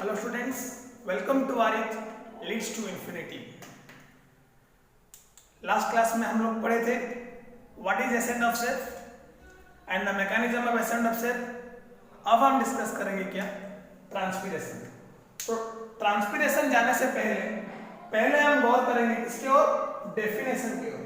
Hello students, welcome to Arit leads to infinity. Last class में हम लोग पढ़े थे what is ascent of self and the mechanism of ascent of self. अब हम डिस्कस करेंगे क्या, ट्रांसपीरेशन। तो ट्रांसपीरेशन जाने से पहले हम गौर करेंगे किसकी ओर, डेफिनेशन की ओर।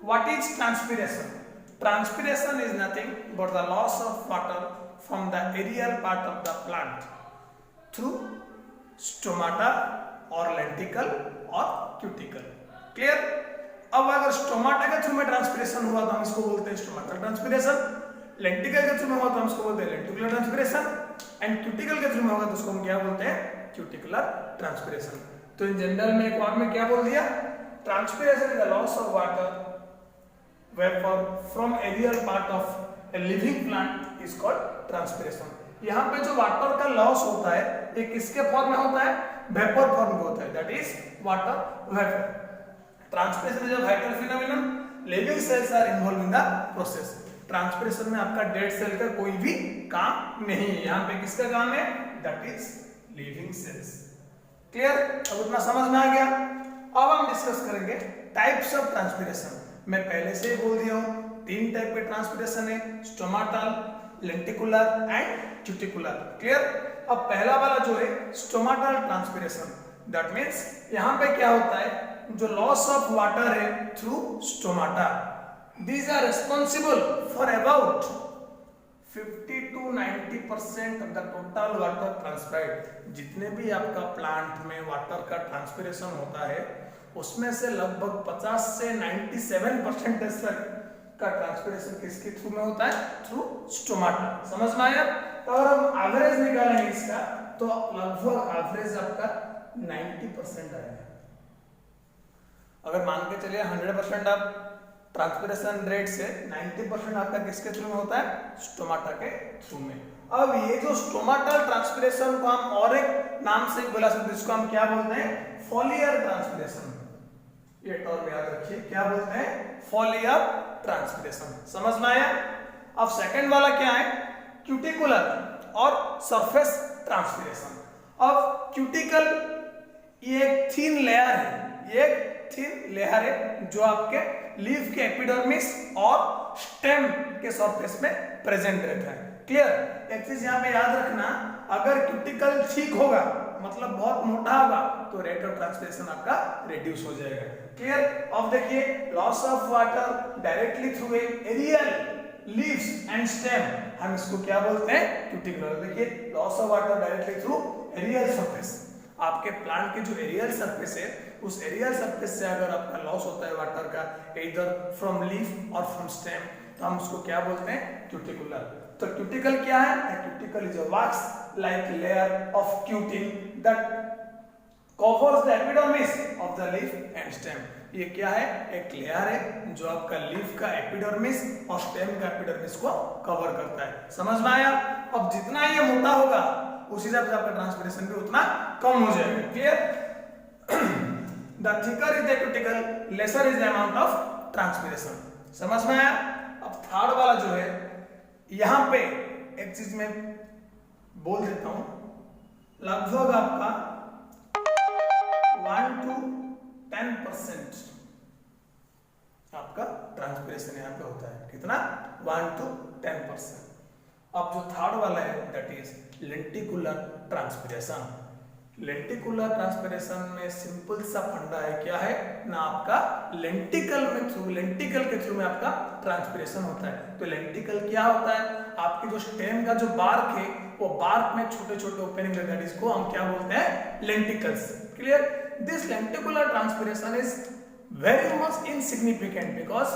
What is transpiration? Transpiration is nothing but the loss of water from the aerial part of the plant through stomata or lenticle or cuticle. Clear? अब अगर स्टोमाटा के थ्रू में ट्रांसपीरेशन हुआ तो हम इसको बोलते हैं स्टोमाटल ट्रांसपीरेशन, लेंटिकल के थ्रू में हुआ तो हम इसको बोलते हैं लेंटिकुलर ट्रांसपीरेशन, एंड क्यूटिकल के थ्रू में होगा तो उसको हम क्या बोलते हैं, क्यूटिकुलर ट्रांसपीरेशन। तो इन जनरल में एक वार्ड में क्या बोल दिया, transpiration is the loss of water vapor from aerial part of a living plant is called transpiration। यहाँ पे जो वाटर का लॉस होता है ये किसके फॉर्म में होता है, वेपर फॉर्म में होता है, that is water vapour. Transpiration is a vital phenomenon, living cells are involve in the process. Transpiration में आपका डेड सेल का कोई भी काम नहीं है, यहाँ पे किसका काम है, that is living cells. Clear? अब उतना समझ में आ गया। अब हम डिस्कस करेंगे टाइप्स ऑफ ट्रांसपिरेशन। मैं पहले से ही बोल दिया हूं, तीन टाइप के ट्रांसपीरेशन है, stomatal, lenticular and cuticular. Clear? अब पहला वाला जो है स्टोमाटल ट्रांसपीरेशन, दैट मींस यहां पे क्या होता है, जो लॉस ऑफ वाटर है through stomata, these are responsible for about 50 to 90% of the total water transpired. जितने भी आपका प्लांट में वाटर का ट्रांसपीरेशन होता है उसमें से लगभग 50 से 97% तक का ट्रांसपीरेशन किसके थ्रू में होता है, थ्रू स्टोमाटा। समझ में आया? तो अगर हम एवरेज निकालेंगे इसका तो लगभग एवरेज आपका 90% आएगा। अगर मान के चलिए 100% आप ट्रांसपीरेशन रेट से 90% आपका किसके थ्रू में होता है, स्टोमाटा के थ्रू में। अब ये जो स्टोमाटल ट्रांसपीरेशन को हम और एक नाम से बुला सकते हैं, जिसको हम क्या बोलते हैं, फॉलियर ट्रांसपीरेशन। ये टर्म याद रखिए, क्या बोलते हैं, फॉलियर ट्रांसपीरेशन। समझ में आया? अब सेकंड वाला क्या है, क्यूटिकुलर और सरफेस ट्रांसपीरेशन। अब क्यूटिकल ये एक थिन लेयर है, ये एक थिन लेयर है जो आपके लीफ के एपिडर्मिस और स्टेम के सरफेस में प्रेजेंट रहता है। क्लियर? एक चीज यहाँ पे याद रखना, अगर क्यूटिकल ठीक होगा मतलब बहुत मोटा होगा तो रेट ऑफ ट्रांसपीरेशन आपका रिड्यूस हो जाएगा। क्लियर? अब देखिए, loss of water directly through aerial leaves and stem, हम इसको क्या बोलते हैं, क्यूटिकुलर। देखिए, loss of water directly through aerial surface, आपके प्लांट की जो एरियल सरफेस है उस एरियल सरफेस से अगर आपका लॉस होता है वाटर का, इधर फ्रॉम लीफ और फ्रॉम स्टेम, तो हम उसको क्या बोलते हैं, क्यूटिकुलर। तो क्यूटिकल क्या है, cuticle is a wax like layer of cutin that covers the epidermis of the leaf and stem. ये क्या है, एक लेयर है जो आपका लीफ का एपिडर्मिस और स्टेम का एपिडर्मिस को कवर करता है। समझ में आया? अब जितना ये मोटा होगा उस हिसाब से आपका ट्रांसपीरेशन भी उतना कम हो जाएगा। Clear? The thicker is the cuticle, lesser is the amount of transpiration। समझ में आया? अब थर्ड वाला जो है, यहां पे एक चीज मैं बोल देता हूं, लगभग आपका 1 to 10% आपका ट्रांसपीरेशन यहां पे होता है। कितना? 1 to 10%। अब जो थर्ड वाला है that is lenticular transpiration. Lenticular transpiration में सिंपल सा फंडा है, क्या है ना, आपका लेंटिकल के थ्रू में आपका ट्रांसपीरेशन होता है। तो लेंटिकल क्या होता है, आपकी जो स्टेम का जो बार्क है वो बार्क में छोटे छोटे ओपनिंग रहता है, इसको हम क्या बोलते हैं, lenticels. Clear? This lenticular transpiration is very much insignificant because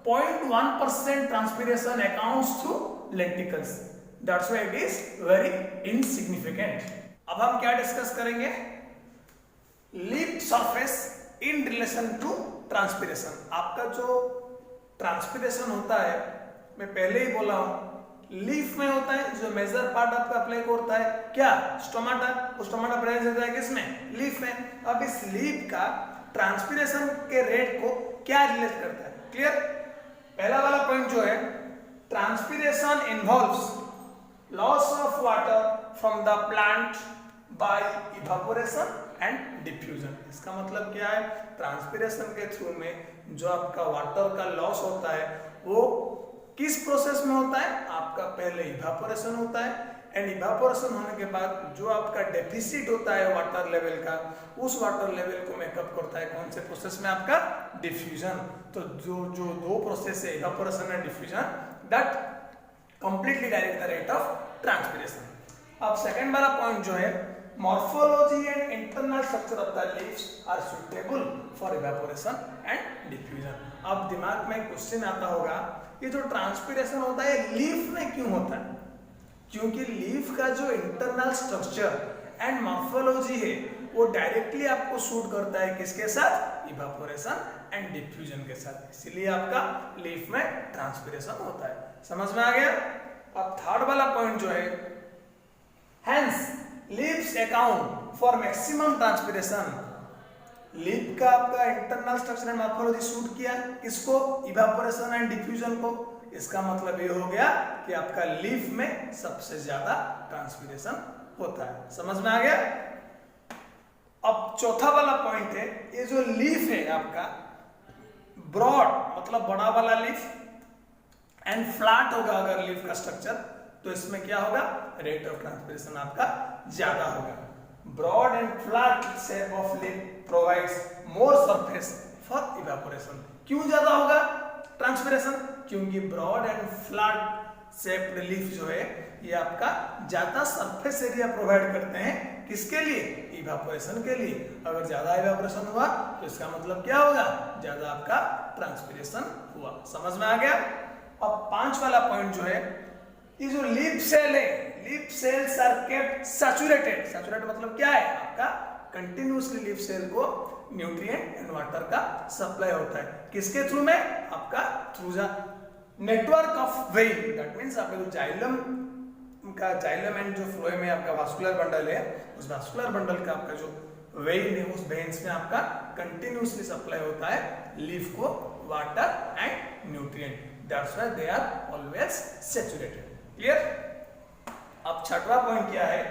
0.1% transpiration accounts through lenticels, that's why it is very insignificant. अब हम क्या डिस्कस करेंगे, leaf surface in relation to transpiration. आपका जो ट्रांसपीरेशन होता है, मैं पहले ही बोला हूं, लीफ में होता है, जो मेजर पार्ट आपका अप्लाई होता है क्या, स्टोमाटा। वो स्टोमाटा प्रेजेंट होता है किसमें, लीफ में। अब इस लीफ का ट्रांसपीरेशन के रेट को क्या रिलेट करता है। क्लियर? पहला वाला पॉइंट जो है, transpiration involves loss of water from the plant by evaporation and diffusion. इसका मतलब क्या है, ट्रांसपिरेशन के थ्रू में जो आपका वाटर का लॉस होता है वो किस प्रोसेस में होता है, आपका पहले इवापोरेशन होता है एंड इवापोरेशन होने के बाद जो आपका डेफिसिट होता है वाटर लेवल का, उस वाटर लेवल को मेकअप करता है कौन से प्रोसेस में, आपका डिफ्यूजन। तो जो दो प्रोसेस है evaporation and diffusion, that completely direct the rate of transpiration. अब सेकंड वाला पॉइंट जो है, morphology and internal structure of the leaves are suitable for evaporation and diffusion। अब दिमाग में क्वेश्चन आता होगा, ये जो ट्रांसपिरेशन होता है लीफ में क्यों होता है? क्योंकि लीफ का जो इंटरनल स्ट्रक्चर एंड मॉर्फोलॉजी है वो डायरेक्टली आपको सूट करता है किसके साथ, इवापोरेशन एंड डिफ्यूजन के साथ, इसीलिए आपका लीफ में ट्रांसपिरेशन होता है। समझ में आ गया? अब थर्ड वाला पॉइंट जो है, hence leaves account for maximum transpiration. Leaf का आपका internal structure and morphology suit किया किसको, इवापोरेशन एंड डिफ्यूजन को। इसका मतलब ये हो गया कि आपका लीफ में सबसे ज्यादा ट्रांसपिरेशन होता है। समझ में आ गया? अब चौथा वाला पॉइंट है, ये जो लीफ है आपका ब्रॉड मतलब बड़ा वाला लीफ एंड फ्लैट होगा अगर लीफ का स्ट्रक्चर, तो इसमें क्या होगा, रेट ऑफ ट्रांसपिरेशन आपका ज्यादा होगा। Broad and flat shape of leaf provides more surface for evaporation. क्यों ज्यादा होगा ट्रांसपिरेशन? क्योंकि broad and flat shaped leaf जो है ये आपका ज्यादा सरफेस एरिया प्रोवाइड करते हैं, किसके लिए, इवापोरेशन के लिए। अगर ज्यादा इवापोरेशन हुआ तो इसका मतलब क्या होगा, ज्यादा आपका ट्रांसपिरेशन हुआ। समझ में आ गया? अब पांच वाला पॉइंट जो है, ये जो लीफ सेल है, leaf cells are kept saturated. Saturated मतलब क्या है, आपका कंटिन्यूअसली लीफ सेल को न्यूट्रिएंट एंड वाटर का सप्लाई होता है, किसके थ्रू में, आपका through the network of vein. That means आपका जो जाइलम का जाइलम एंड जो फ्लोएम में आपका वास्कुलर बंडल है, उस वास्कुलर बंडल का आपका जो वेन है, उस वेन्स में आपका कंटिन्यूअसली सप्लाई होता है लीफ को water and nutrient. That's why they are always saturated. Clear? अब छठवां पॉइंट क्या है,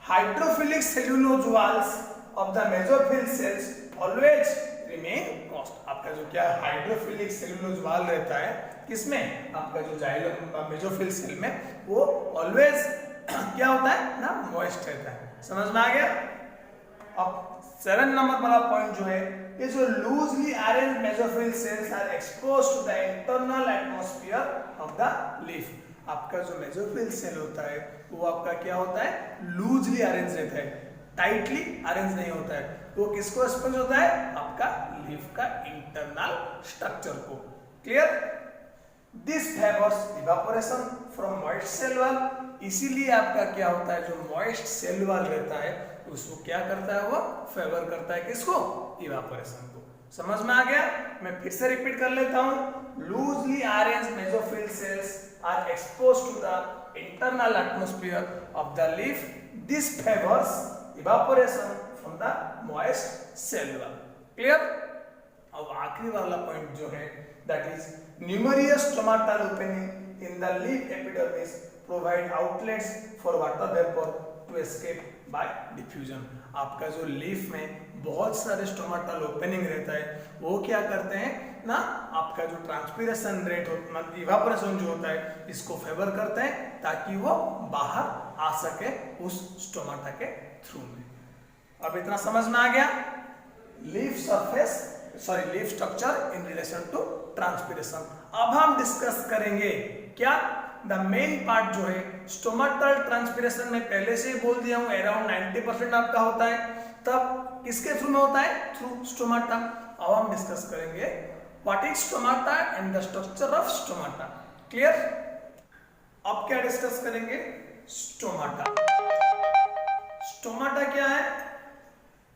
hydrophilic cellulose walls of the mesophyll cells always remain cost. आपका जो क्या हाइड्रोफिलिक सेल्यूलोज वॉल रहता है किसमें, आपका जो जाइलम मेसोफिल सेल में, वो ऑलवेज क्या होता है ना, मॉइस्ट रहता है। समझ में आ गया? अब 7 नंबर वाला पॉइंट जो है, ये जो loosely arrange mesophyll cells are exposed to the internal atmosphere of the leaf. आपका जो मेसोफिल सेल होता है वो आपका क्या होता है, लूजली अरेंज रहता है, टाइटली अरेंज नहीं होता है। वो किसको एक्सपोज होता है, आपका लीफ का इंटरनल स्ट्रक्चर को। Clear? This favours evaporation from moist cell wall. इसीलिए आपका क्या होता है, जो मॉइस्ट सेल वॉल रहता है उसको क्या करता है, वो फेवर करता है किसको, इवापोरेशन को। समझ में आ गया? मैं फिर से रिपीट कर लेता हूं, loosely arranged mesophyll cells are exposed to the internal atmosphere of the leaf. This favors evaporation from the moist cell wall. Clear? अब आखिरी वाला पॉइंट जो है, that is numerous stomatal opening in the leaf epidermis provide outlets for water vapor to escape by diffusion। आपका जो leaf में बहुत सारे स्टोमाटल ओपनिंग रहता है, वो क्या करते हैं ना, आपका जो ट्रांसपिरेशन रेट होता है, इवापोरेशन जो होता है, इसको फेवर करते हैं ताकि वो बाहर आ सके उस स्टोमाटा के थ्रू में। अब इतना समझ में आ गया, leaf structure in relation to transpiration. अब हम डिस्कस करेंगे क्या, द मेन पार्ट जो है स्टोमाटल ट्रांसपिरेशन में पहले से ही बोल दिया हूं, अराउंड 90% आपका होता है, तब किसके थ्रू में होता है, थ्रू स्टोमाटा। अब हम डिस्कस करेंगे what is stomata and the structure of stomata. Clear? अब क्या डिस्कस करेंगे, स्टोमाटा। स्टोमाटा क्या है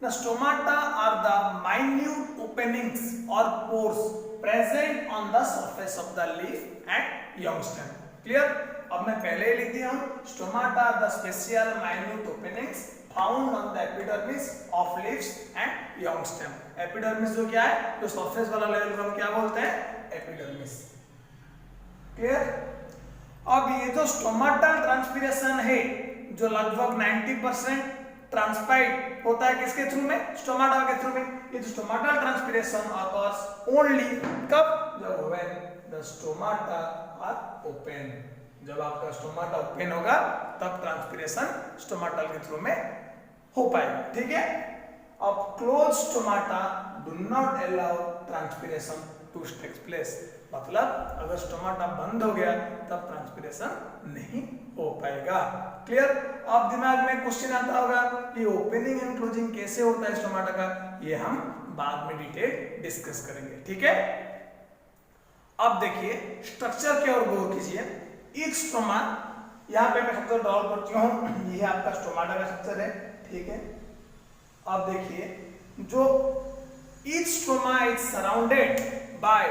ना, stomata are the minute openings or pores present on the surface of the leaf and young stem. Clear? अब मैं पहले ही लिख दिया हूं, stomata the special minute openings found on the epidermis of leaves and young stem. Epidermis जो क्या है, जो सरफेस वाला लेवल को हम क्या बोलते हैं, एपिडर्मिस। क्लियर? अब ये जो स्टोमाटल ट्रांसपीरेशन है जो लगभग 90% ट्रांसपाइड होता है किसके थ्रू में, स्टोमाटा के थ्रू में। ये जो स्टोमाटल ट्रांसपीरेशन ऑकर्स ओनली कब, जब when the stomata are open, जब आपका स्टोमाटा ओपन होगा तब ट्रांसपीरेशन स्टोमाटल के थ्रू में हो पाएगा, ठीक है। अब close stomata do not allow transpiration to take place, मतलब अगर स्टोमाटा बंद हो गया तब ट्रांसपीरेशन नहीं हो पाएगा। क्लियर। अब दिमाग में क्वेश्चन आता होगा कि ओपनिंग एंड क्लोजिंग कैसे होता है स्टोमाटा का, ये हम बाद में डिटेल डिस्कस करेंगे, ठीक है। अब देखिए स्ट्रक्चर की ओर गौर कीजिए। ईच स्टोमा, यहाँ पे मैं स्ट्रक्चर ड्रॉ करती हूँ, ये आपका स्टोमाटा का स्ट्रक्चर है, ठीक है। अब देखिए जो each stoma is surrounded by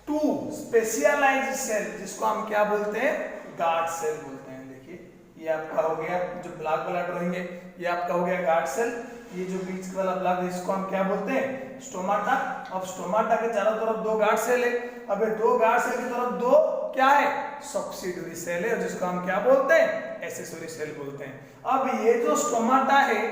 two specialised cell, जिसको हम क्या बोलते हैं, गार्ड सेल बोलते हैं। देखिए ये आपका हो गया जो ब्लैक वाला ड्राइंग है, ये आपका हो गया गार्ड सेल। ये जो बीच वाला ब्लैक है इसको हम क्या बोलते हैं, स्टोमाटा। अब स्टोमाटा के चारों तरफ दो गार्ड सेल है। अब ये दो गार्ड सेल की तरफ दो क्या है, सब्सिडियरी सेल है, जिसको हम क्या बोलते हैं, एक्सेसरी सेल बोलते हैं। अब ये जो स्टोमाटा है,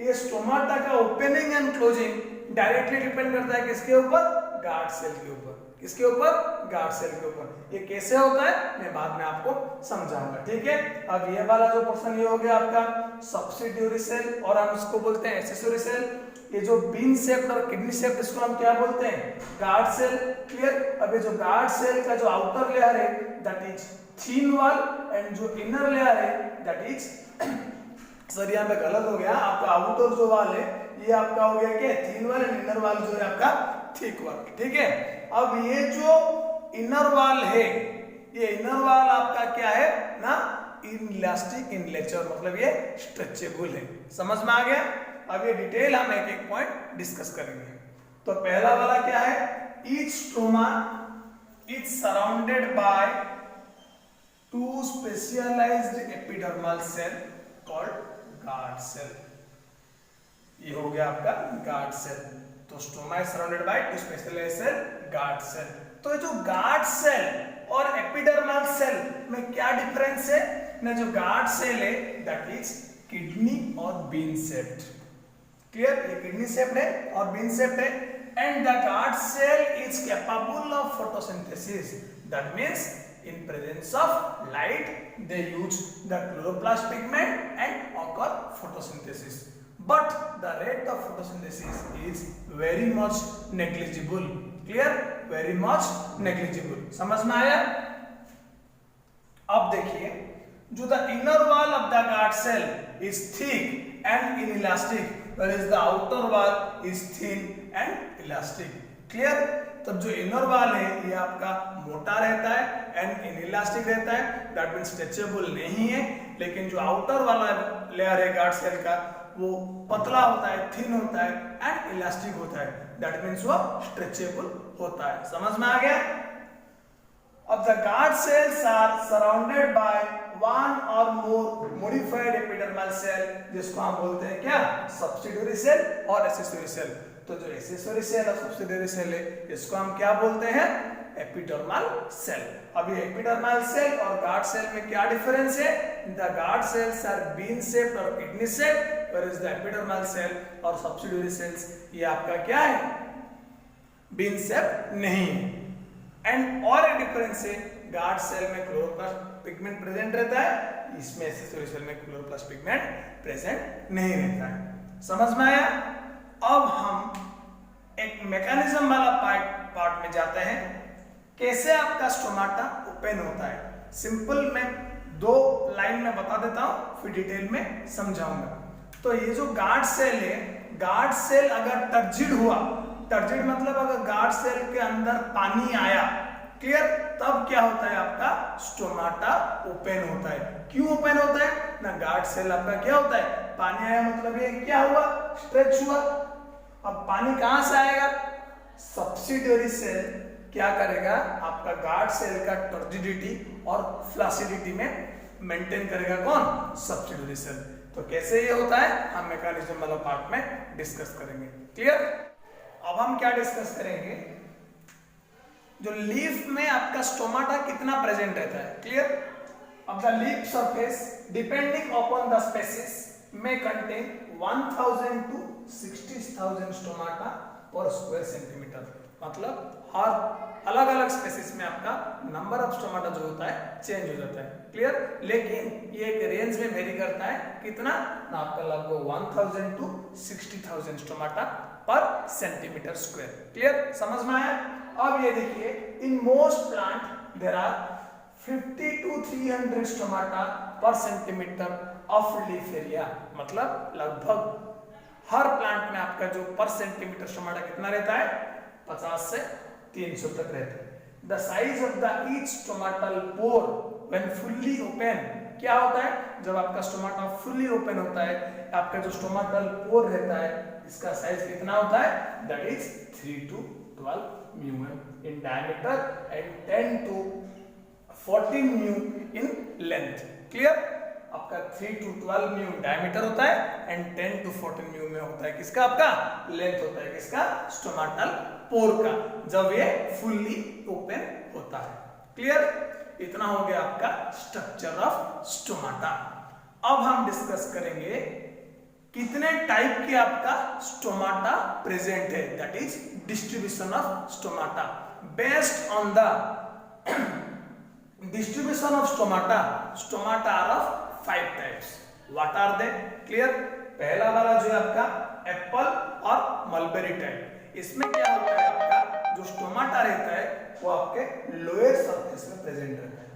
ये स्टोमाटा का opening and closing directly depend करता है किसके ऊपर, गार्ड सेल के ऊपर। किसके ऊपर, गार्ड सेल के ऊपर। ये कैसे होता है मैं बाद में आपको समझाऊंगा, ठीक है। अब ये वाला जो पोर्शन ये हो गया आपका सब्सिडियरी सेल और हम इसको बोलते हैं एक्सेसरी सेल। ये जो बीन शेप्ड और किडनी शेप्ड इसको हम क्या बोलते हैं, गार्ड सेल। क्लियर। अब ये जो गार्ड सेल का जो आउटर लेयर है that is thin wall and जो इनर लेयर है दैट इज सर यहाँ पे गलत हो गया, आपका आउटर जो वाल है ये आपका हो गया क्या, thin wall and inner wall जो है आपका थिक वॉल, ठीक है। अब ये जो इनर वॉल है, ये इनर वॉल आपका क्या है ना, इलास्टिक इन नेचर, मतलब ये स्ट्रेचेबल है। समझ में आ गया। अब ये डिटेल हम एक एक पॉइंट डिस्कस करेंगे। तो पहला वाला क्या है, each stoma is surrounded by two specialised epidermal cell called guard cell. ये हो गया आपका गार्ड सेल। तो stoma is surrounded by two specialised cell, guard cell. तो ये जो गार्ड सेल और एपिडर्मल सेल में क्या डिफरेंस है ना, जो गार्ड सेल है दैट इज किडनी और बीन शेप्ड। क्लियर। ये किडनी शेप्ड है और बीन शेप्ड है। And the guard cell is capable of photosynthesis, that means in presence of light they use the chloroplast pigment and occur photosynthesis, but the rate of photosynthesis is very much negligible. Clear. very much negligible. समझ में आया। अब देखिए जो the inner wall of the guard cell is thick and inelastic, whereas the outer wall is thin and elastic. Clear. तब जो inner वाल है ये आपका मोटा रहता है एंड इनइलास्टिक रहता है, दैट मींस स्ट्रेचेबल नहीं है। लेकिन जो आउटर वाला लेयर है गार्ड सेल का वो पतला होता है, थिन होता है एंड इलास्टिक होता है, दैट मींस वो स्ट्रेचेबल होता है। समझ में आ गया। अब the guard cells are surrounded by one or more modified epidermal cell, जिसको हम बोलते हैं क्या, सब्सिडियरी सेल और एक्सेसरी सेल। तो जो एक्सेसरी सेल और सब्सिडियरी सेल है इसको हम क्या बोलते हैं, एपिडर्मल सेल। अब ये एपिडर्मल सेल और गार्ड सेल में क्या डिफरेंस है, the guard cells are bean shaped और kidney shaped, whereas the epidermal cell और सब्सिडियरी सेल्स ये आपका क्या है, बीन शेप्ड नहीं है। एंड और एक डिफरेंस है, गार्ड सेल में क्लोरोप्लास्ट पिगमेंट प्रेजेंट रहता है, इसमें एक्सेसरी सेल में क्लोरोप्लास्ट पिगमेंट प्रेजेंट नहीं रहता है। समझ में आया। अब हम एक मैकेनिज्म वाला पार्ट में जाते हैं, कैसे आपका स्टोमाटा ओपन होता है। सिंपल मैं दो लाइन में बता देता हूं फिर डिटेल में समझाऊंगा। तो ये जो गार्ड सेल है, गार्ड सेल अगर टर्जिड हुआ, टर्जिड मतलब अगर गार्ड सेल के अंदर पानी आया, क्लियर, तब क्या होता है आपका स्टोमाटा ओपन होता है। क्यों ओपन होता है ना, गार्ड सेल आपका क्या होता है, पानी आया मतलब ये क्या हुआ, स्ट्रेच हुआ। अब पानी कहां से आएगा, सब्सिडियरी सेल क्या करेगा, आपका गार्ड सेल का टर्जिडिटी और फ्लासिडिटी में मेंटेन करेगा कौन, सब्सिडियरी सेल। तो कैसे ये होता है हम मैकेनिज्म वाला पार्ट में डिस्कस करेंगे। क्लियर। अब हम क्या डिस्कस करेंगे, जो लीफ में आपका स्टोमाटा कितना प्रेजेंट रहता है। Clear. of the leaf surface depending upon the species may contain 1000 to 60,000 stomata per square centimeter। मतलब हर अलग अलग स्पेसिस में आपका नंबर ऑफ स्टोमाटा जो होता है चेंज हो जाता है। क्लियर? लेकिन ये एक रेंज में वेरी करता है, कितना ना आपका लगभग 1000 to 60,000 stomata per centimetre square. Clear? समझ में आया? अब ये देखिए, in most plant there are 50 to 300 stomata per centimetre of leaf area. मतलब लगभग हर प्लांट में आपका जो पर सेंटीमीटर स्टोमाटा कितना रहता है, 50 से 300 तक रहता है। The size of the each stomatal pore when fully open, क्या होता है जब आपका स्टोमाटा फुल्ली ओपन होता है, आपका जो स्टोमाटल पोर रहता है इसका साइज कितना होता है, that is 3 to 12 mm in diameter and 10 to 14 mm in length। Clear? आपका 3 to 12 mm डायमीटर होता है एंड 10 to 14 mm में होता है किसका, आपका लेंथ होता है किसका, स्टोमाटल पोर का, जब ये फुल्ली ओपन होता है। क्लियर? इतना हो गया आपका स्ट्रक्चर ऑफ स्टोमाटा। अब हम डिस्कस करेंगे कितने टाइप के आपका स्टोमाटा प्रेजेंट है, that is distribution of stomata. Based on the distribution of stomata are of 5 types। what are they? clear? पहला वाला जो है आपका एप्पल और मलबेरी टाइप। इसमें क्या होता है, आपका जो स्टोमाटा रहता है वो आपके लोअर सरफेस में प्रेजेंट रहता है,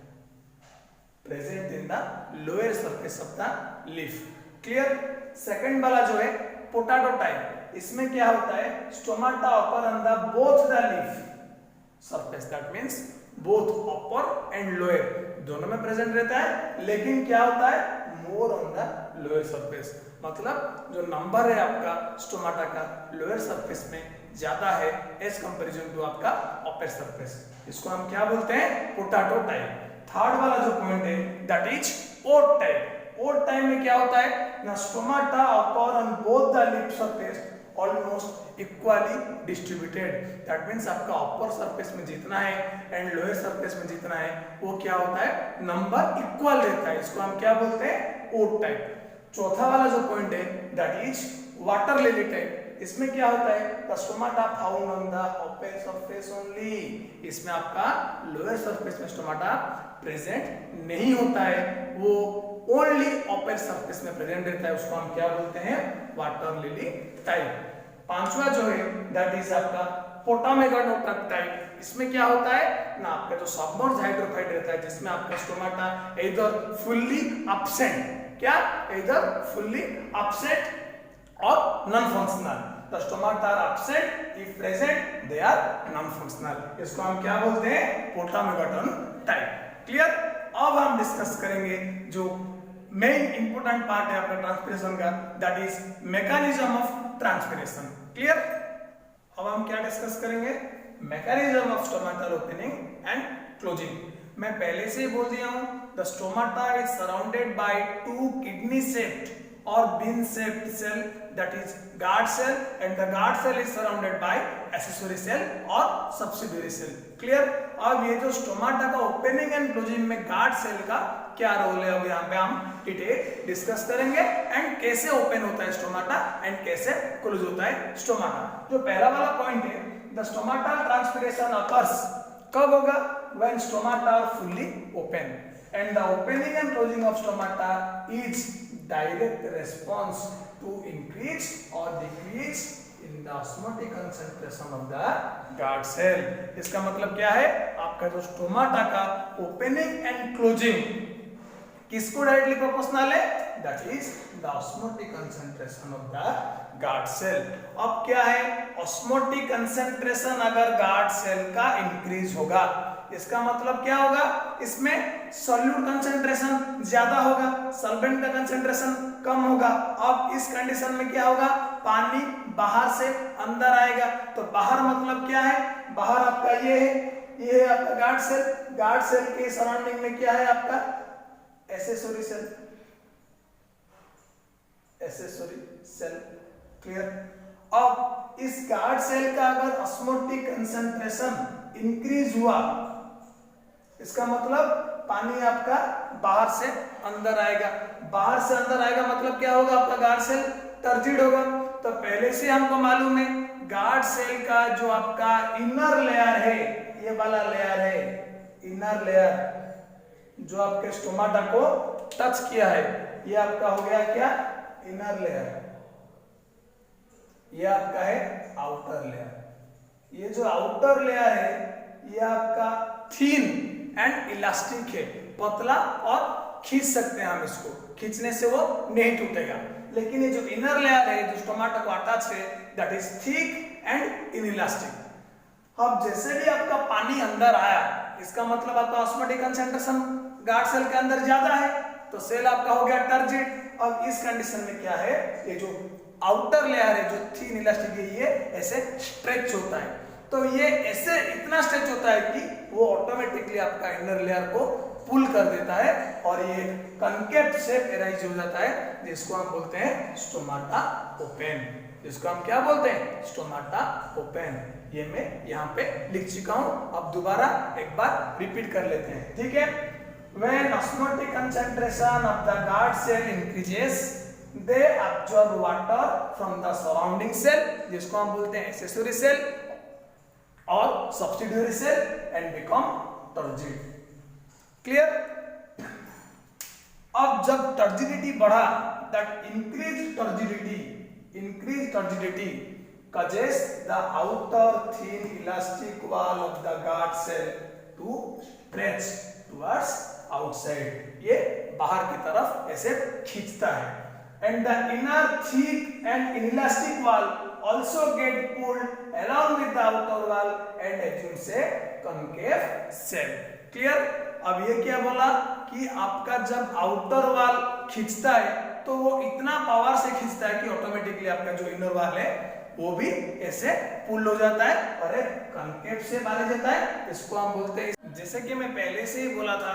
present in the lower surface of the leaf. Clear? Second वाला जो है पोटैटो टाइप, इसमें क्या होता है, stomata upper on the both the leaf surface, that means both upper and lower दोनों में प्रेजेंट रहता है, लेकिन क्या होता है, more on the lower surface. मतलब जो नंबर है आपका स्टोमाटा का लोअर सरफेस में ज्यादा है एज कंपैरिजन टू आपका अपर सरफेस। इसको हम क्या बोलते हैं, पोटैटो टाइप। थर्ड वाला जो पॉइंट है that is oat type. Oat type में क्या होता है ना, stomata upper on both the leaf surface almost equally distributed, that means आपका अपर सरफेस में जितना है एंड लोअर सरफेस में जितना है वो क्या होता है, नंबर इक्वल रहता है। इसको हम क्या बोलते हैं, ओट टाइप। चौथा वाला जो पॉइंट है that is water lily type. इसमें क्या होता है, the stomata found on the upper surface only. इसमें आपका लोअर सरफेस में स्टोमाटा प्रेजेंट नहीं होता है, वो ओनली अपर सरफेस में प्रेजेंट रहता है, उसको हम क्या बोलते हैं, वाटर लिली टाइप। पांचवा जो है दैट इज आपका पोटामेगानोटा टाइप। इसमें क्या होता है ना, आपका जो सबमर्ज हाइड्रोफाइट रहता है जिसमें आपका स्टोमाटा इधर फुल्ली एब्सेंट, क्या इधर फुल्ली एब्सेंट और non functional. The stomata are absent, if present they are non functional. इसको हम क्या बोलते हैं, पोटामेगानोन टाइप। क्लियर? अब हम डिस्कस करेंगे जो मेन इंपोर्टेंट पार्ट है आपका ट्रांसपिरेशन का, that is mechanism of transpiration. Clear? अब हम क्या डिस्कस करेंगे, mechanism of stomatal opening and closing. मैं पहले से ही बोल दिया हूं, the stomata is surrounded by 2 kidney shaped or bean shaped cell, that is guard cell, and the guard cell is surrounded by accessory cell और subsidiary cell. Clear? अब ये जो स्टोमाटा का ओपनिंग एंड क्लोजिंग में guard cell का क्या role है, अब यहाँ पे हम डिटेल डिस्कस करेंगे एंड कैसे ओपन होता है स्टोमाटा एंड कैसे क्लोज होता है स्टोमाटा। जो पहला वाला पॉइंट है, द स्टोमाटा ट्रांसपिरेशन अकर्स कब होगा, when stomata are fully open, and the opening and closing of stomata is direct response to increase or decrease in the osmotic concentration of the guard cell. इसका मतलब क्या है, आपका जो stomata का opening and closing किसको directly proportional है, that is the osmotic concentration of the guard cell. अब क्या है, ऑस्मोटिक कंसंट्रेशन अगर गार्ड सेल का इंक्रीज होगा, इसका मतलब क्या होगा, इसमें सॉल्यूट कंसंट्रेशन ज्यादा होगा, सॉल्वेंट का कंसंट्रेशन कम होगा। अब इस कंडीशन में क्या होगा, पानी बाहर से अंदर आएगा। तो बाहर मतलब क्या है, बाहर आपका ये है आपका गार्ड सेल, गार्ड सेल के सराउंडिंग में क्या है आपका accessory cell, accessory cell. Clear? अब इस गार्ड सेल का अगर ऑस्मोटिक कंसंट्रेशन इंक्रीज हुआ, इसका मतलब पानी आपका बाहर से अंदर आएगा। बाहर से अंदर आएगा मतलब क्या होगा, आपका गार्ड सेल टर्जिड होगा। तो पहले से हमको मालूम है गार्ड सेल का जो आपका इनर लेयर है, ये वाला लेयर है, इनर लेयर जो आपके स्टोमाटा को टच किया है, ये आपका हो गया क्या, इनर लेयर। ये आपका है आउटर लेयर। ये जो आउटर लेयर है ये आपका थिन एंड इलास्टिक है, पतला और खींच सकते हैं हम इसको, खींचने से वो नहीं टूटेगा। लेकिन ये जो इनर लेयर है जो स्टोमाटा को अटैच है, that is thick and inelastic. अब जैसे भी आपका पानी अंदर आया, इसका मतलब आपका ऑस्मोटिक कंसंट्रेशन गार्ड सेल के अंदर ज्यादा है, तो सेल आपका हो गया टर्जिड। अब इस कंडीशन में क्या है, ये जो आउटर लेयर है जो थिन इलास्टिक है, ये ऐसे स्ट्रेच होता है। तो ये ऐसे इतना स्ट्रेच होता है कि वो ऑटोमेटिकली आपका इनर लेयर को पुल कर देता है और ये कनकेव शेप एराइज हो जाता है, जिसको हम बोलते हैं स्टोमाटा ओपन। जिसको हम क्या बोलते हैं, स्टोमाटा ओपन। ये मैं यहाँ पे लिख चुका हूँ, अब दोबारा एक बार रिपीट कर लेते हैं, ठीक है। When osmotic concentration of the guard cell increases, they absorb water from the surrounding cell, जिसको हम बोलते हैं एक्सेसरी सेल और subsidiary cell, and become turgid. Clear. अब जब टर्जिडिटी बढ़ा, that increased turgidity causes the outer thin elastic wall of the guard cell to stretch towards outside। ये बाहर की तरफ ऐसे खींचता है। And the inner thick and inelastic wall also get pulled along with the outer wall and assumes a concave shape। Clear. अब ये क्या बोला कि आपका जब आउटर वॉल खींचता है तो वो इतना पावर से खींचता है कि ऑटोमेटिकली आपका जो इनर वॉल है वो भी ऐसे पुल हो जाता है और एक कनकेव शेप आ जाता है। इसको हम बोलते हैं, जैसे कि मैं पहले से ही बोला था,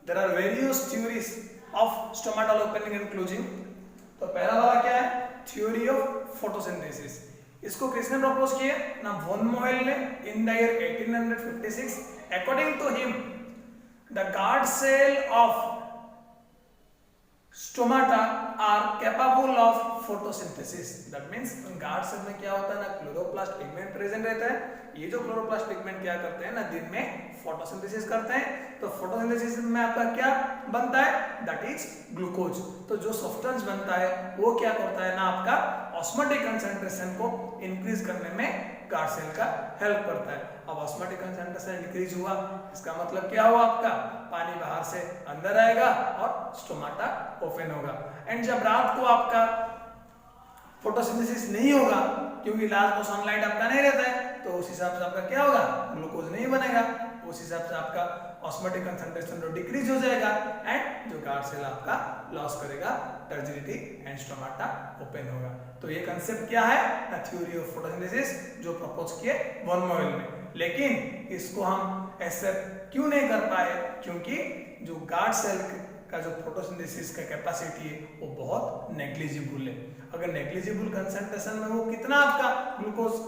there are various theories of stomatal opening and closing. तो पहला वाला क्या है, थ्योरी ऑफ फोटोसिंथेसिस। इसको किसने प्रपोज किया ना, वॉन मोहेल ने in the year 1856। According to him the guard cell of stomata are capable of photosynthesis. That means guard cell में क्या होता है ना, क्लोरोप्लास्ट पिगमेंट प्रेजेंट रहता है। ये जो क्लोरोप्लास्ट पिगमेंट क्या करते हैं ना, दिन में फोटोसिंथेसिस करते हैं। तो फोटोसिंथेसिस में आपका क्या बनता है, दैट इज ग्लूकोज। तो जो सब्सटेंस बनता है वो क्या करता है ना, आपका ऑस्मोटिक कंसंट्रेशन को इंक्रीज करने में गार्ड सेल का हेल्प करता है। अब ऑस्मोटिक कंसंट्रेशन इंक्रीज हुआ, इसका मतलब क्या हुआ, आपका पानी बाहर से अंदर आएगा और स्टोमाटा ओपन होगा। एंड जब रात को आपका फोटोसिंथेसिस नहीं होगा, क्योंकि रात को सनलाइट आपका नहीं रहता है, तो उस हिसाब से आपका क्या होगा, ग्लूकोज नहीं बनेगा। उस हिसाब से आपका ऑस्मोटिक कंसंट्रेशन तो डिक्रीज हो जाएगा एंड जो गार्ड सेल आपका लॉस करेगा टर्जिडिटी एंड स्टोमाटा ओपन होगा। तो ये कंसेप्ट क्या है ना, थ्योरी ऑफ फोटोसिंथेसिस जो प्रपोज किए वॉन मोहेल ने। लेकिन इसको हम एक्सेप्ट क्यों नहीं कर पाए, क्योंकि जो गार्ड सेल का जो फोटोसिंथेसिस का कैपेसिटी है वो बहुत नेग्लिजिबल है। अगर नेग्लिजिबल कंसंट्रेशन में वो कितना आपका ग्लूकोज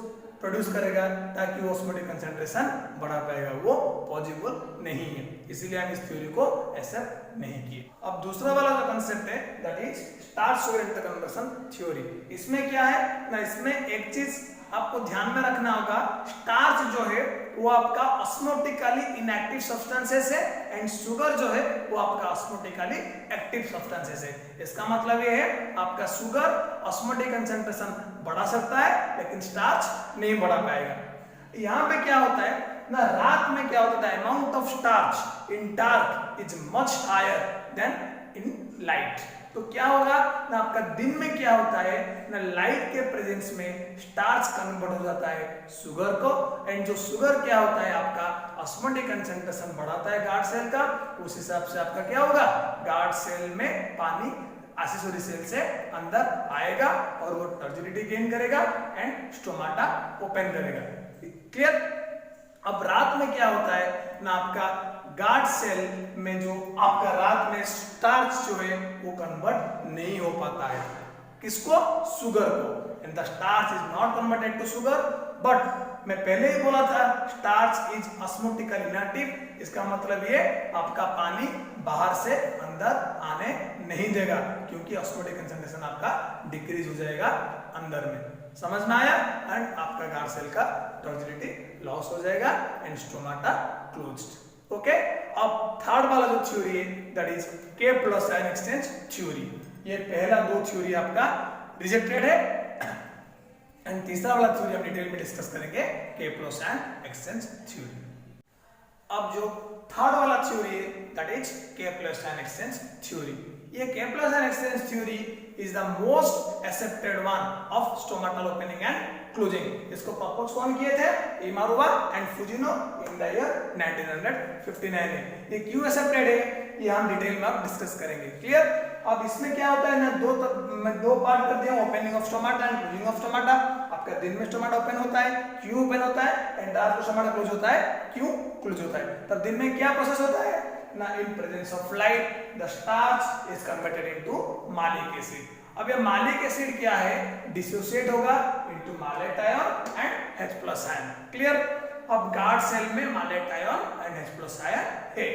प्रोड्यूस करेगा ताकि वो ऑस्मोटिक कंसंट्रेशन बढ़ा पाएगा, वो पॉसिबल नहीं है। इसीलिए हम इस थ्योरी को एक्सेप्ट नहीं किए। अब दूसरा वाला जो कंसेप्ट है that is starch sugar interconversion theory. इसमें क्या है ना, इसमें एक चीज आपको ध्यान में रखना होगा, स्टार्च जो है वो आपका ऑस्मोटिकली इनएक्टिव सब्सटेंसेस है एंड शुगर जो है वो आपका ऑस्मोटिकली एक्टिव सब्सटेंसेस है। इसका मतलब ये है आपका शुगर ऑस्मोटिक कंसंट्रेशन बढ़ा सकता है लेकिन स्टार्च नहीं बढ़ा पाएगा। यहाँ पे क्या होता है ना, रात में क्या होता है, amount of starch in dark is much higher than in light. तो क्या होगा ना, आपका दिन में क्या होता है ना, लाइट के प्रेजेंस में स्टार्च कन्वर्ट हो जाता है शुगर को, एंड जो शुगर क्या होता है आपका ऑस्मोटिक कंसंट्रेशन बढ़ाता है गार्ड सेल का। उस हिसाब से आपका क्या होगा, गार्ड सेल में पानी एक्सेसरी सेल से अंदर आएगा और वो टर्जिडिटी गेन करेगा एंड स्टोमाटा ओपन करेगा। क्लियर। अब रात में क्या होता है ना, आपका गार्ड सेल में जो आपका रात में स्टार्च जो है वो कन्वर्ट नहीं हो पाता है, किसको, शुगर को। And the starch is not converted to sugar but मैं पहले ही बोला था स्टार्च इज ऑस्मोटिकली इनएक्टिव, इसका मतलब ये आपका पानी बाहर से अंदर आने नहीं देगा क्योंकि ऑस्मोटिक कंसंट्रेशन आपका डिक्रीज हो जाएगा अंदर में। समझ में आया? एंड आपका गार्ड सेल का टर्जिडिटी लॉस हो जाएगा एंड स्टोमाटा क्लोज्ड। ओके, अब थर्ड वाला जो थ्योरी है that is K plus ion exchange theory. ये पहला दो थ्योरी आपका रिजेक्टेड है एंड तीसरा वाला थ्योरी हम डिटेल में डिस्कस करेंगे, के प्लस आयन एक्सचेंज थ्योरी। अब जो थर्ड वाला थ्योरी है that is K plus ion exchange theory. ये K plus ion exchange theory is the most accepted one of stomatal opening and closing. इसको प्रपोज कौन किए थे? Imamura and Fujino in the year 1959 में। ये क्यों एक्सेप्टेड है ये हम डिटेल में अब डिस्कस करेंगे। क्लियर? अब इसमें क्या होता है ना, दो पार्ट कर दिया, opening of stomata and closing of stomata. आपका दिन में स्टोमाटा ओपन होता है, क्यों ओपन होता है, एंड रात को स्टोमाटा क्लोज होता है, क्यों क्लोज होता है। तब दिन में क्या प्रोसेस होता है ना, in presence of light the starch is converted into malic acid. अब ये मालिक एसिड क्या है, डिसोसिएट होगा into malate ion and H+ ion. Clear? अब गार्ड सेल में malate ion and H+ ion है।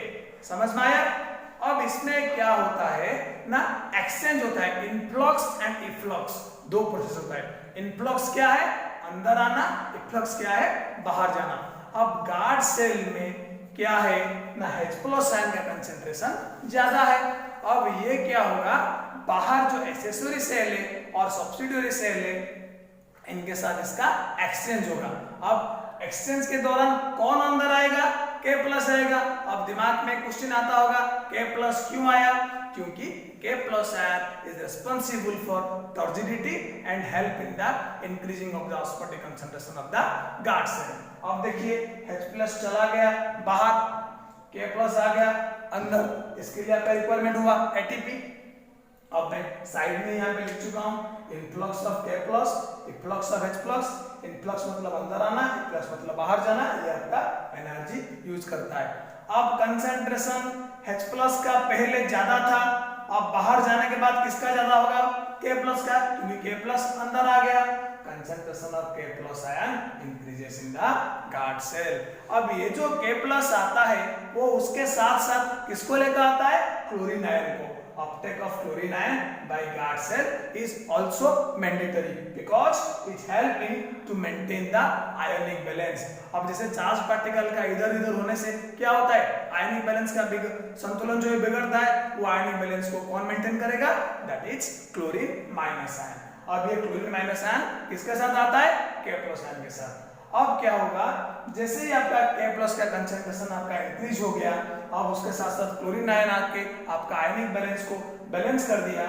समझ में आया? अब इसमें क्या होता है ना, एक्सचेंज होता है, इनफ्लक्स एंड इफ्लक्स, दो प्रोसेस होता है। इनफ्लक्स क्या है, अंदर आना, इफ्लक्स क्या है, बाहर जाना। अब गार्ड सेल में क्या है ना, H+ आयन का कंसेंट्रेशन ज्यादा है। अब ये क्या होगा, बाहर जो एक्सेसरी सेल है और सब्सिडियरी सेल है इनके साथ इसका एक्सचेंज होगा। अब एक्सचेंज के दौरान कौन अंदर आएगा, K+ आएगा। अब दिमाग में क्वेश्चन आता होगा K+ क्यों आया, क्योंकि K+ ion is responsible for turgidity and help in the increasing of the osmotic concentration of the guard cell. अब देखिए H+ चला गया बाहर, K+ आ गया अंदर, इसके लिए आपका रिक्वायरमेंट हुआ ATP। अब मैं साइड में यहाँ पे लिख चुका हूँ, influx of K+, efflux of H+। Influx मतलब अंदर आना, इफ्लक्स मतलब बाहर जाना, ये आपका एनर्जी यूज करता है। अब कंसंट्रेशन H+ का पहले ज्यादा था, अब बाहर जाने के बाद किसका ज्यादा होगा, K+ का, क्योंकि K+ अंदर आ गया। Concentration of K+ ion increases in the guard cell. अब ये जो K+ आता है वो उसके साथ साथ किसको लेकर आता है, क्लोरीन आयन को। Uptake of chlorine ion by guard cell is also mandatory because it help in to maintain the ionic balance। अब जैसे चार्ज पार्टिकल का इधर इधर होने से क्या होता है, आयनिक बैलेंस का संतुलन जो बिगड़ता है, वो आयनिक बैलेंस को कौन मेंटेन करेगा, that is chlorine minus ion. अब ये क्लोरीन माइनस आयन किसके साथ आता है, K+ आयन के साथ। अब क्या होगा, जैसे ही आपका K+ का कंसंट्रेशन आपका इंक्रीज हो गया, अब उसके साथ साथ क्लोरीन आयन आके आपका आयनिक बैलेंस को बैलेंस कर दिया।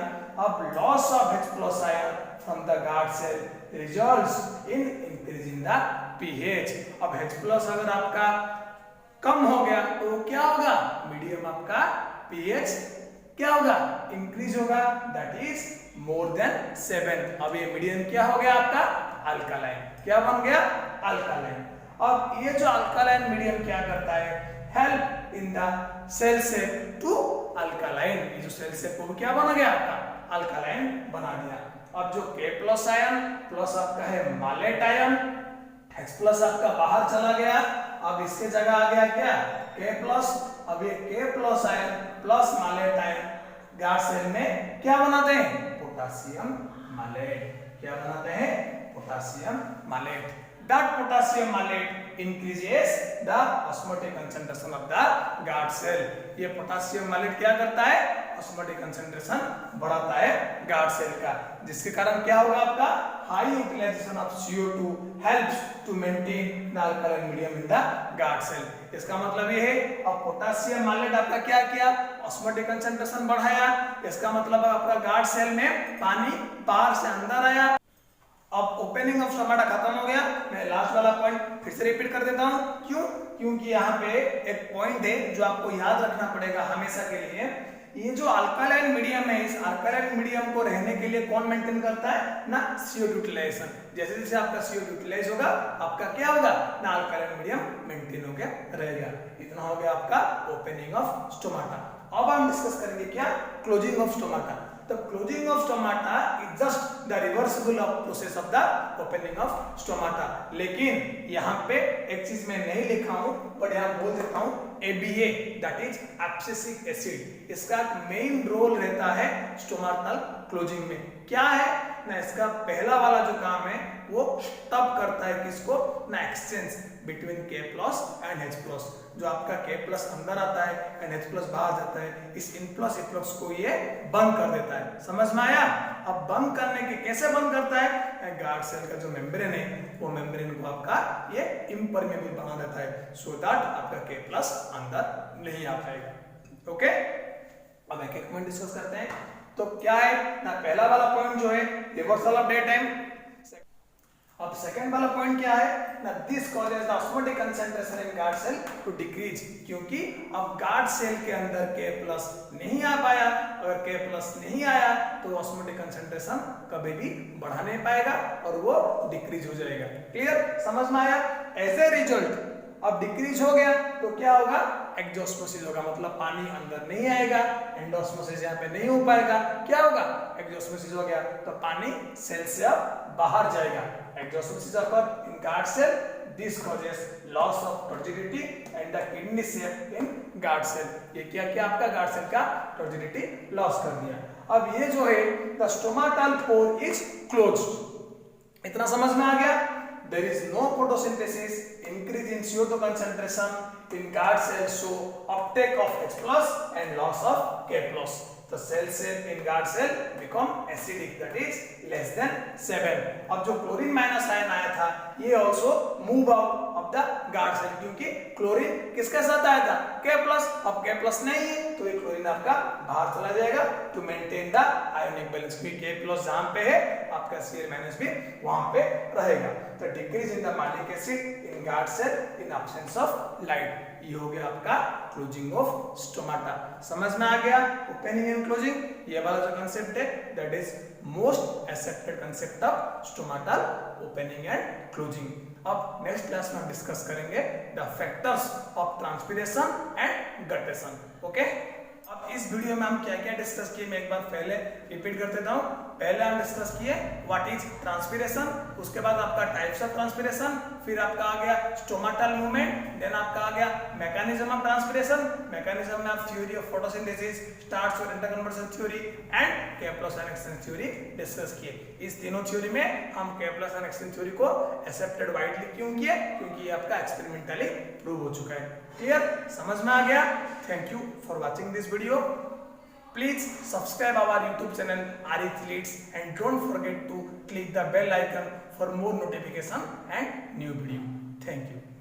अब loss of H+ ion from the guard cell results in increasing the pH। अब H+ अगर आपका कम हो गया तो क्या होगा, मीडियम आपका pH क्या होगा, इंक्रीज होगा, दैट इज मोर देन 7। अब ये मीडियम क्या हो गया आपका, अल्कालाइन। क्या बन गया, अल्कालाइन। अब ये जो अल्कालाइन मीडियम क्या करता है, help in the cell shape to alkaline. ये जो सेल शेप को क्या बना गया आपका, अल्कालाइन बना दिया। अब जो K+ आयन प्लस आपका है मालेट आयन, H+ आपका बाहर चला गया, अब इसके जगह आ गया क्या, K+। अब ये K+ ion plus malate ion guard cell में क्या बनाते हैं, पोटासियम मालेट। क्या बनाते हैं, potassium malate. That potassium malate increases the osmotic concentration of the guard cell। ये पोटासियम मालेट क्या करता है, ऑस्मोटिक कंसंट्रेशन बढ़ाता है गार्ड सेल का, जिसके कारण क्या होगा आपका, high utilisation of CO2 helps to maintain the alkaline medium in the guard cell. इसका मतलब ये है, अब पोटासियम मालेट आपका क्या किया, ऑस्मोटिक कंसंट्रेशन बढ़ाया। इसका मतलब आपका गार्ड सेल में पानी बाहर से अंदर आया। अब ओपनिंग ऑफ स्टोमाटा खत्म हो गया। मैं लास्ट वाला पॉइंट फिर से रिपीट कर देता हूं, क्यों, क्योंकि यहाँ पे एक पॉइंट है जो आपको याद रखना पड़ेगा हमेशा के लिए। ये जो अल्कालाइन मीडियम है, इस अल्कालाइन मीडियम को रहने के लिए कौन मेंटेन करता है ना, CO2 यूटिलाइजेशन। जैसे जैसे आपका CO2 यूटिलाइज होगा, आपका क्या होगा ना, अल्कालाइन मीडियम मेंटेन होकर रहेगा। इतना हो गया आपका ओपनिंग ऑफ स्टोमाटा। अब हम डिस्कस करेंगे क्या, closing of stomata. The closing of stomata is just the reversible of process of the opening of stomata. लेकिन यहाँ पे एक चीज मैं नहीं लिखा हूँ, बट यहाँ बोल देता हूँ ABA, that is abscisic acid, इसका मेन रोल रहता है स्टोमाटल क्लोजिंग में। क्या है ना, इसका पहला वाला जो काम है वो तब करता है किसको ना, exchange between K plus and H plus. जो आपका K प्लस अंदर आता है एंड H प्लस बाहर जाता है, इस इनफ्लक्स इफ्लक्स को ये बंद कर देता है। समझ में आया? अब बंद करने के कैसे बंद करता है, गार्ड सेल का जो मेम्ब्रेन है वो मेम्ब्रेन को आपका ये इम्परमेबल बना देता है, सो दैट आपका K प्लस अंदर नहीं आ पाएगा। ओके, अब एक एक पॉइंट डिस्कस करते हैं। तो क्या है ना, पहला वाला पॉइंट जो है रिवर्सल ऑफ डे टाइम। अब सेकंड वाला पॉइंट क्या है ना, this causes the osmotic concentration in guard cell to decrease, क्योंकि अब गार्ड सेल के अंदर K प्लस नहीं आ पाया। अगर K प्लस नहीं आया तो ऑस्मोटिक कंसंट्रेशन कभी भी बढ़ा नहीं पाएगा और वो डिक्रीज हो जाएगा। क्लियर, समझ में आया? एज ए रिजल्ट अब डिक्रीज हो गया तो क्या होगा, एक्सोस्मोसिस होगा, मतलब पानी अंदर नहीं आएगा, एंडोस्मोसिस यहाँ पे नहीं हो पाएगा। क्या होगा, एक्सोस्मोसिस हो गया तो पानी सेल से अब बाहर जाएगा। Exosmosis occur in guard cell, this causes loss of turgidity and the kidney shape in guard cell। ये क्या किया, आपका गार्ड सेल का turgidity लॉस कर दिया। अब ये जो है the stomatal pore is closed, इतना समझ में आ गया? There is no photosynthesis, increase in CO2 concentration in guard cell, so uptake of H plus and loss of K plus. The cell shape in guard cell become acidic, that is less than 7। अब जो chlorine minus ion आया था ये also move out of the guard cell, क्योंकि chlorine किसके साथ आया था, K प्लस। अब K प्लस नहीं है तो ये क्लोरीन आपका बाहर चला जाएगा to maintain the ionic balance, क्योंकि K प्लस जहां पे है आपका Cl माइनस भी वहां पे रहेगा। तो decrease in the malic acid in guard cell in absence of light, ये हो गया आपका क्लोजिंग ऑफ स्टोमाटा। समझ में आ गया ओपनिंग एंड क्लोजिंग, ये वाला जो कंसेप्ट है that is most accepted concept of stomatal opening and closing. अब नेक्स्ट क्लास में हम डिस्कस करेंगे the factors of transpiration and guttation. Okay, अब इस वीडियो में हम क्या क्या डिस्कस किए मैं एक बार पहले रिपीट कर देता हूँ। पहले हम डिस्कस किए व्हाट इज ट्रांसपीरेशन, उसके बाद आपका टाइप्स ऑफ ट्रांसपीरेशन, फिर आपका आ गया स्टोमाटल मूवमेंट, देन आपका आ गया मैकेनिज्म ऑफ ट्रांसपीरेशन, मैकेनिज्म में आप थ्योरी ऑफ फोटोसिंथेसिस, स्टार्च और interconversion theory and K plus and exchange theory discuss किए। इस तीनों थ्योरी में हम K plus and exchange theory को एक्सेप्टेड वाइडली क्यों किए, क्योंकि ये आपका एक्सपेरिमेंटली प्रूव हो चुका है। क्लियर, समझ में आ गया? Thank you for watching this video. Please subscribe our YouTube channel Athletes and don't forget to click the bell icon for more notification and new video. Thank you.